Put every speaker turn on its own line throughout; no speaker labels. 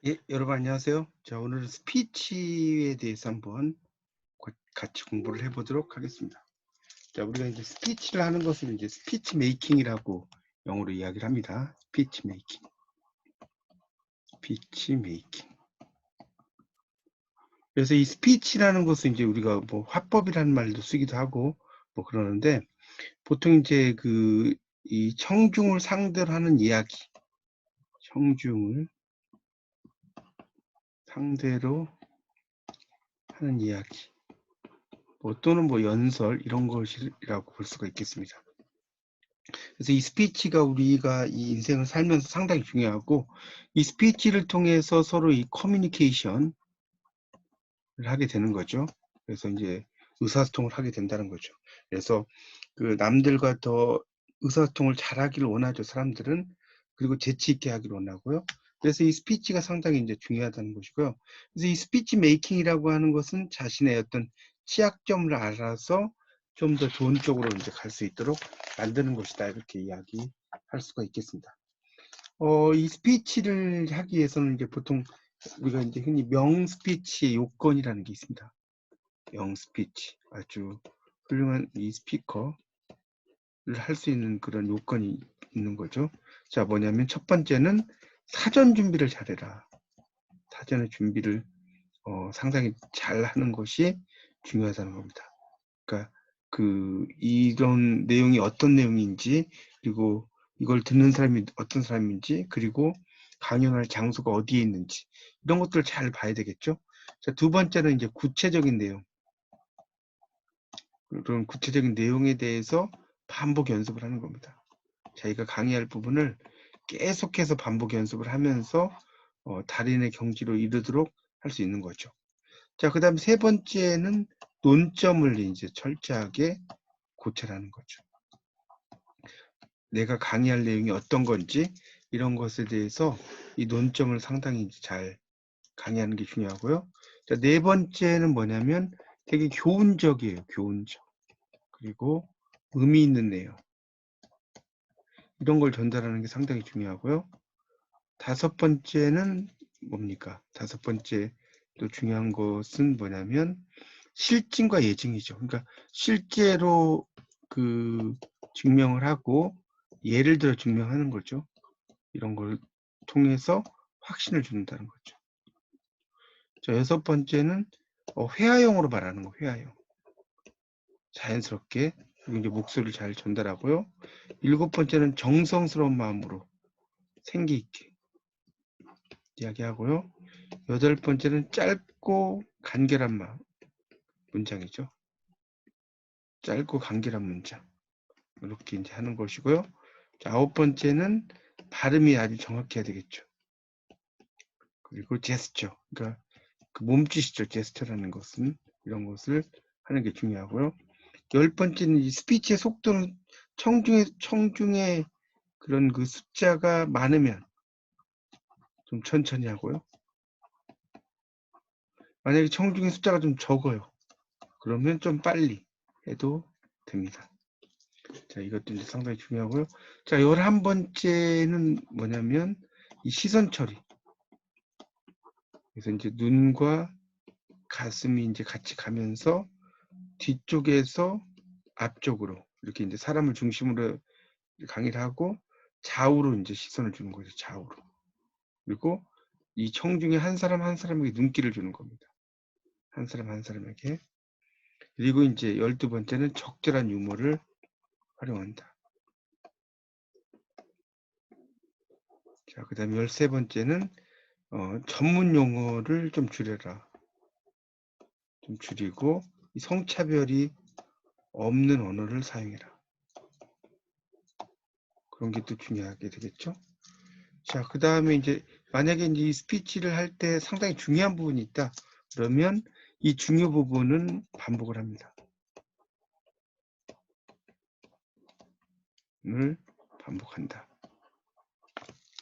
예, 여러분 안녕하세요. 자, 오늘은 스피치에 대해서 한번 같이 공부를 해보도록 하겠습니다. 자, 우리가 이제 스피치를 하는 것을 이제 스피치 메이킹이라고 영어로 이야기를 합니다. 스피치 메이킹. 스피치 메이킹. 그래서 이 스피치라는 것은 이제 우리가 뭐 화법이라는 말도 쓰기도 하고 뭐 그러는데 보통 이제 이 청중을 상대로 하는 이야기, 청중을 상대로 하는 이야기, 뭐 또는 뭐 연설 이런 것이라고 볼 수가 있겠습니다. 그래서 이 스피치가 우리가 이 인생을 살면서 상당히 중요하고, 이 스피치를 통해서 서로 이 커뮤니케이션을 하게 되는 거죠. 그래서 이제 의사소통을 하게 된다는 거죠. 그래서 그 남들과 더 의사소통을 잘하기를 원하죠, 사람들은. 그리고 재치 있게 하기를 원하고요. 그래서 이 스피치가 상당히 이제 중요하다는 것이고요. 그래서 이 스피치 메이킹이라고 하는 것은 자신의 어떤 취약점을 알아서 좀 더 좋은 쪽으로 이제 갈 수 있도록 만드는 것이다. 이렇게 이야기할 수가 있겠습니다. 이 스피치를 하기 위해서는 이제 보통 우리가 이제 흔히 명 스피치의 요건이라는 게 있습니다. 명 스피치. 아주 훌륭한 이 스피커를 할 수 있는 그런 요건이 있는 거죠. 자, 뭐냐면 첫 번째는 사전 준비를 잘해라. 사전의 준비를 상당히 잘 하는 것이 중요하다는 겁니다. 그러니까 이런 내용이 어떤 내용인지, 그리고 이걸 듣는 사람이 어떤 사람인지, 그리고 강연할 장소가 어디에 있는지, 이런 것들을 잘 봐야 되겠죠. 자, 두 번째는 이제 구체적인 내용. 그런 구체적인 내용에 대해서 반복 연습을 하는 겁니다. 자기가 강의할 부분을 계속해서 반복 연습을 하면서 달인의 경지로 이르도록 할 수 있는 거죠. 자, 그 다음 세 번째는 논점을 이제 철저하게 고쳐라는 거죠. 내가 강의할 내용이 어떤 건지 이런 것에 대해서 이 논점을 상당히 잘 강의하는 게 중요하고요. 자, 네 번째는 뭐냐면 되게 교훈적이에요. 교훈적. 그리고 의미 있는 내용. 이런 걸 전달하는 게 상당히 중요하고요. 다섯 번째는 뭡니까? 다섯 번째 또 중요한 것은 뭐냐면 실증과 예증이죠. 그러니까 실제로 증명을 하고 예를 들어 증명하는 거죠. 이런 걸 통해서 확신을 준다는 거죠. 자, 여섯 번째는 회화형으로 말하는 거, 회화형. 자연스럽게 이제 목소리를 잘 전달하고요. 일곱 번째는 정성스러운 마음으로 생기 있게 이야기하고요. 여덟 번째는 짧고 간결한 문장이죠. 짧고 간결한 문장. 이렇게 이제 하는 것이고요. 자, 아홉 번째는 발음이 아주 정확해야 되겠죠. 그리고 제스처. 그러니까 몸짓이죠. 제스처라는 것은. 이런 것을 하는 게 중요하고요. 열 번째는 이 스피치의 속도는 청중의 그런 숫자가 많으면 좀 천천히 하고요. 만약에 청중의 숫자가 좀 적어요. 그러면 좀 빨리 해도 됩니다. 자, 이것도 이제 상당히 중요하고요. 자, 11번째는 뭐냐면 이 시선 처리. 그래서 이제 눈과 가슴이 이제 같이 가면서 뒤쪽에서 앞쪽으로 이렇게 이제 사람을 중심으로 강의를 하고 좌우로 이제 시선을 주는 거죠. 좌우로. 그리고 이 청중에 한 사람 한 사람에게 눈길을 주는 겁니다. 한 사람 한 사람에게. 그리고 이제 12번째는 적절한 유머를 활용한다. 자, 그 다음에 13번째는 전문 용어를 좀 줄여라. 좀 줄이고 성차별이 없는 언어를 사용해라. 그런 게 또 중요하게 되겠죠. 자, 그 다음에 이제 만약에 이제 이 스피치를 할 때 상당히 중요한 부분이 있다. 그러면 이 중요 부분은 반복을 합니다. 을 반복한다.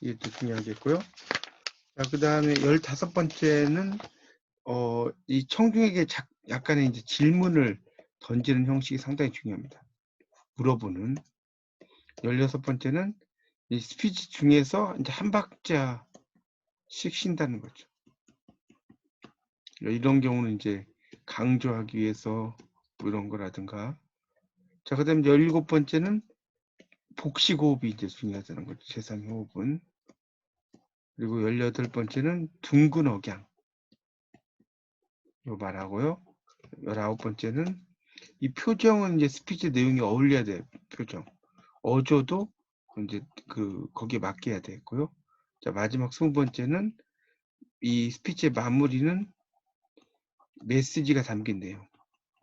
이게 또 중요하겠고요. 자, 그 다음에 15번째는 이 청중에게 약간의 이제 질문을 던지는 형식이 상당히 중요합니다. 물어보는. 16번째는 이 스피치 중에서 이제 한 박자 쉰다는 거죠. 이런 경우는 이제 강조하기 위해서 뭐 이런 거라든가. 자, 그 다음에 17번째는 복식호흡이 이제 중요하다는 거죠. 재상호흡은. 그리고 18번째는 둥근 억양. 요 말하고요. 19번째는 이 표정은 이제 스피치 내용이 어울려야 돼요. 표정. 어조도 이제 거기에 맞게 해야 되고요. 자, 마지막 20번째는 이 스피치의 마무리는 메시지가 담긴 내용.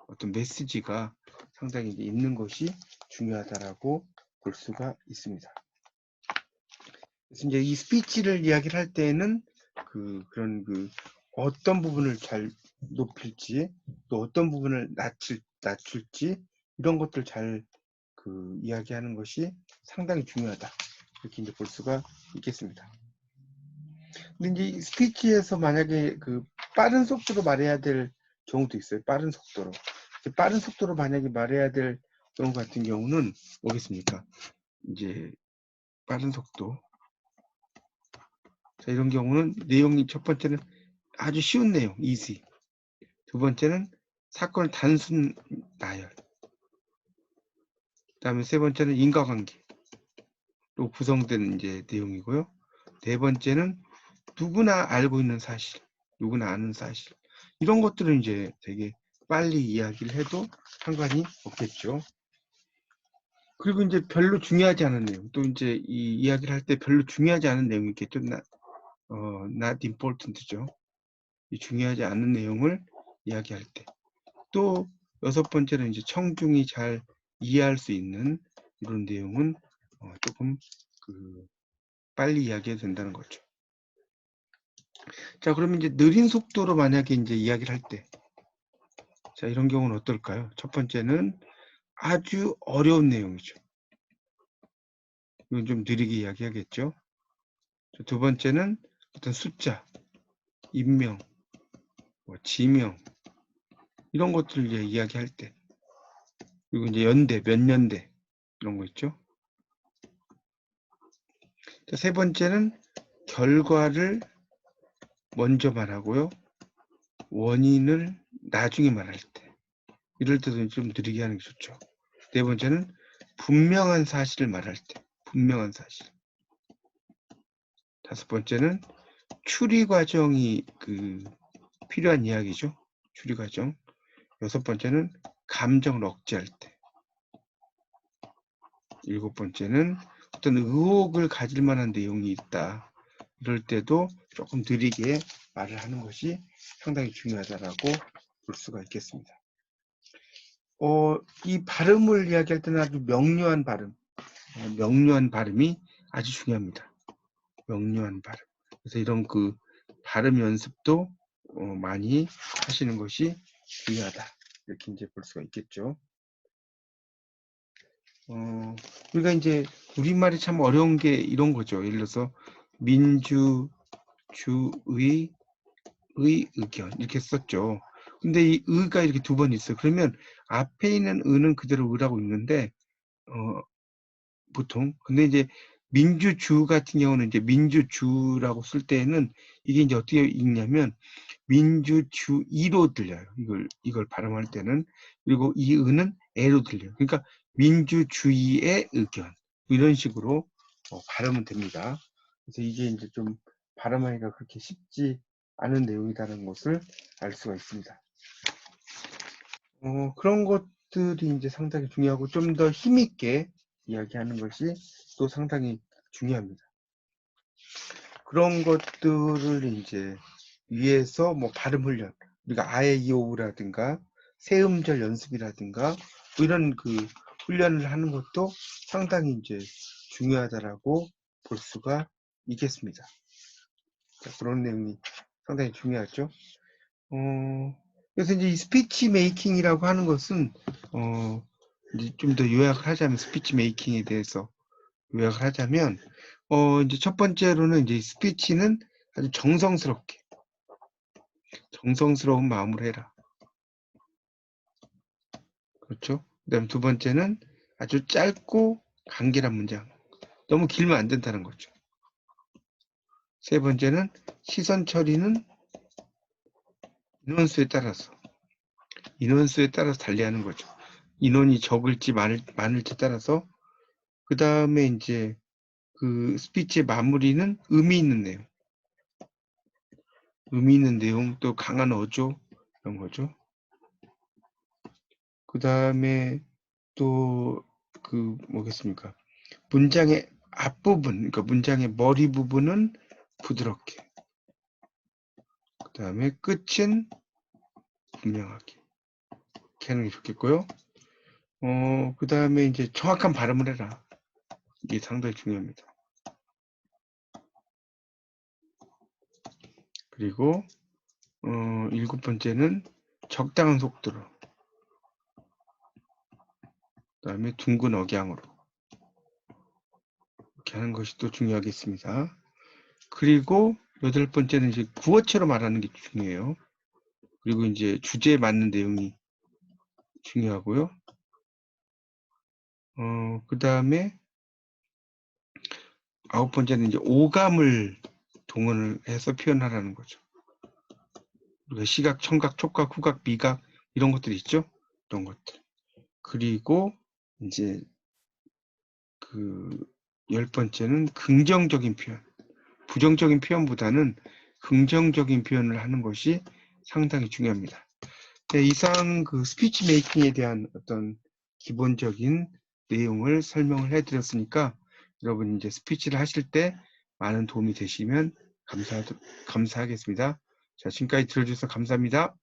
어떤 메시지가 상당히 이제 있는 것이 중요하다라고 볼 수가 있습니다. 그래서 이제 이 스피치를 이야기를 할 때는 그런 어떤 부분을 잘 높일지 또 어떤 부분을 낮출지 이런 것들 잘 이야기하는 것이 상당히 중요하다. 이렇게 이제 볼 수가 있겠습니다. 근데 이제 스피치에서 만약에 빠른 속도로 말해야 될 경우도 있어요. 빠른 속도로. 빠른 속도로 만약에 말해야 될 경우 같은 경우는 뭐겠습니까? 이제 빠른 속도. 자, 이런 경우는 내용이 첫 번째는 아주 쉬운 내용, easy. 두 번째는 사건의 단순 나열. 그다음에 세 번째는 인과관계로 구성된 이제 내용이고요. 네 번째는 누구나 알고 있는 사실, 누구나 아는 사실. 이런 것들은 이제 되게 빨리 이야기를 해도 상관이 없겠죠. 그리고 이제 별로 중요하지 않은 내용, 또 이제 이 이야기를 할 때 별로 중요하지 않은 내용이 있겠죠. not important죠. 이 중요하지 않은 내용을 이야기할 때. 또 여섯 번째는 이제 청중이 잘 이해할 수 있는 이런 내용은 조금 빨리 이야기해도 된다는 거죠. 자, 그러면 이제 느린 속도로 만약에 이제 이야기를 할 때, 자, 이런 경우는 어떨까요? 첫 번째는 아주 어려운 내용이죠. 이건 좀 느리게 이야기하겠죠. 두 번째는 어떤 숫자, 인명, 지명 이런 것들을 이제 이야기할 때, 그리고 이제 연대, 몇 년대 이런 거 있죠. 자, 세 번째는 결과를 먼저 말하고요. 원인을 나중에 말할 때. 이럴 때도 좀 느리게 하는 게 좋죠. 네 번째는 분명한 사실을 말할 때. 분명한 사실. 다섯 번째는 추리 과정이 필요한 이야기죠. 추리 과정. 여섯 번째는 감정을 억제할 때. 일곱 번째는 어떤 의혹을 가질 만한 내용이 있다. 이럴 때도 조금 느리게 말을 하는 것이 상당히 중요하다라고 볼 수가 있겠습니다. 이 발음을 이야기할 때는 아주 명료한 발음, 명료한 발음이 아주 중요합니다. 명료한 발음. 그래서 이런 발음 연습도 많이 하시는 것이 중요하다. 이렇게 이제 볼 수가 있겠죠. 우리가 이제 우리말이 참 어려운 게 이런 거죠. 예를 들어서 민주, 주의, 의견 이렇게 썼죠. 근데 이 의가 이렇게 두 번 있어요. 그러면 앞에 있는 의는 그대로 의라고 있는데 보통 근데 이제 민주주 같은 경우는 이제 민주주라고 쓸 때는 이게 이제 어떻게 읽냐면 민주주의로 들려요. 이걸 발음할 때는. 그리고 이 의는 애로 들려요. 그러니까 민주주의의 의견 이런 식으로 발음은 됩니다. 그래서 이게 이제 좀 발음하기가 그렇게 쉽지 않은 내용이라는 것을 알 수가 있습니다. 그런 것들이 이제 상당히 중요하고 좀 더 힘있게 이야기하는 것이 또 상당히 중요합니다. 그런 것들을 이제 위해서 뭐 발음 훈련, 우리가 아에이오우라든가 세음절 연습이라든가 뭐 이런 훈련을 하는 것도 상당히 이제 중요하다라고 볼 수가 있겠습니다. 자, 그런 내용이 상당히 중요하죠. 그래서 이제 이 스피치 메이킹이라고 하는 것은 이제 좀 더 요약을 하자면 스피치 메이킹에 대해서 요약을 하자면 이제 첫 번째로는 이제 스피치는 아주 정성스러운 마음으로 해라. 그렇죠? 그다음 두 번째는 아주 짧고 간결한 문장. 너무 길면 안 된다는 거죠. 세 번째는 시선 처리는 인원수에 따라서 달리하는 거죠. 인원이 적을지 많을지 따라서. 그 다음에 이제 그 스피치의 마무리는 의미 있는 내용, 또 강한 어조 이런 거죠. 그 다음에 또 그 뭐겠습니까? 문장의 앞부분, 그러니까 문장의 머리 부분은 부드럽게. 그 다음에 끝은 분명하게. 이렇게 하는 게 좋겠고요. 그 다음에 이제 정확한 발음을 해라. 이게 상당히 중요합니다. 그리고 일곱 번째는 적당한 속도로. 그 다음에 둥근 억양으로. 이렇게 하는 것이 또 중요하겠습니다. 그리고 여덟 번째는 이제 구어체로 말하는 게 중요해요. 그리고 이제 주제에 맞는 내용이 중요하고요. 그 다음에 아홉 번째는 이제 오감을 동원을 해서 표현하라는 거죠. 우리가 시각, 청각, 촉각, 후각, 미각 이런 것들이 있죠. 이런 것들. 그리고 이제 그 열 번째는 긍정적인 표현. 부정적인 표현보다는 긍정적인 표현을 하는 것이 상당히 중요합니다. 네, 이상 그 스피치 메이킹에 대한 어떤 기본적인 내용을 설명을 해드렸으니까 여러분 이제 스피치를 하실 때 많은 도움이 되시면 감사하겠습니다. 자, 지금까지 들어주셔서 감사합니다.